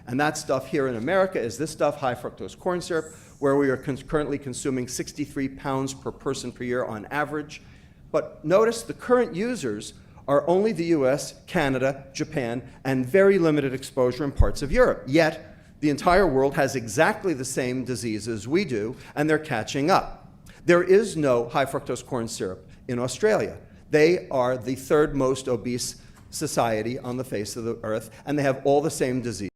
Speaker 1: And that stuff here in America is this stuff, high fructose corn syrup, where we are currently consuming 63 pounds per person per year on average. But notice the current users are only the US, Canada, Japan, and very limited exposure in parts of Europe. Yet, the entire world has exactly the same diseases we do, and they're catching up. There is no high fructose corn syrup in Australia. They are the 3rd most obese society on the face of the earth, and they have all the same disease.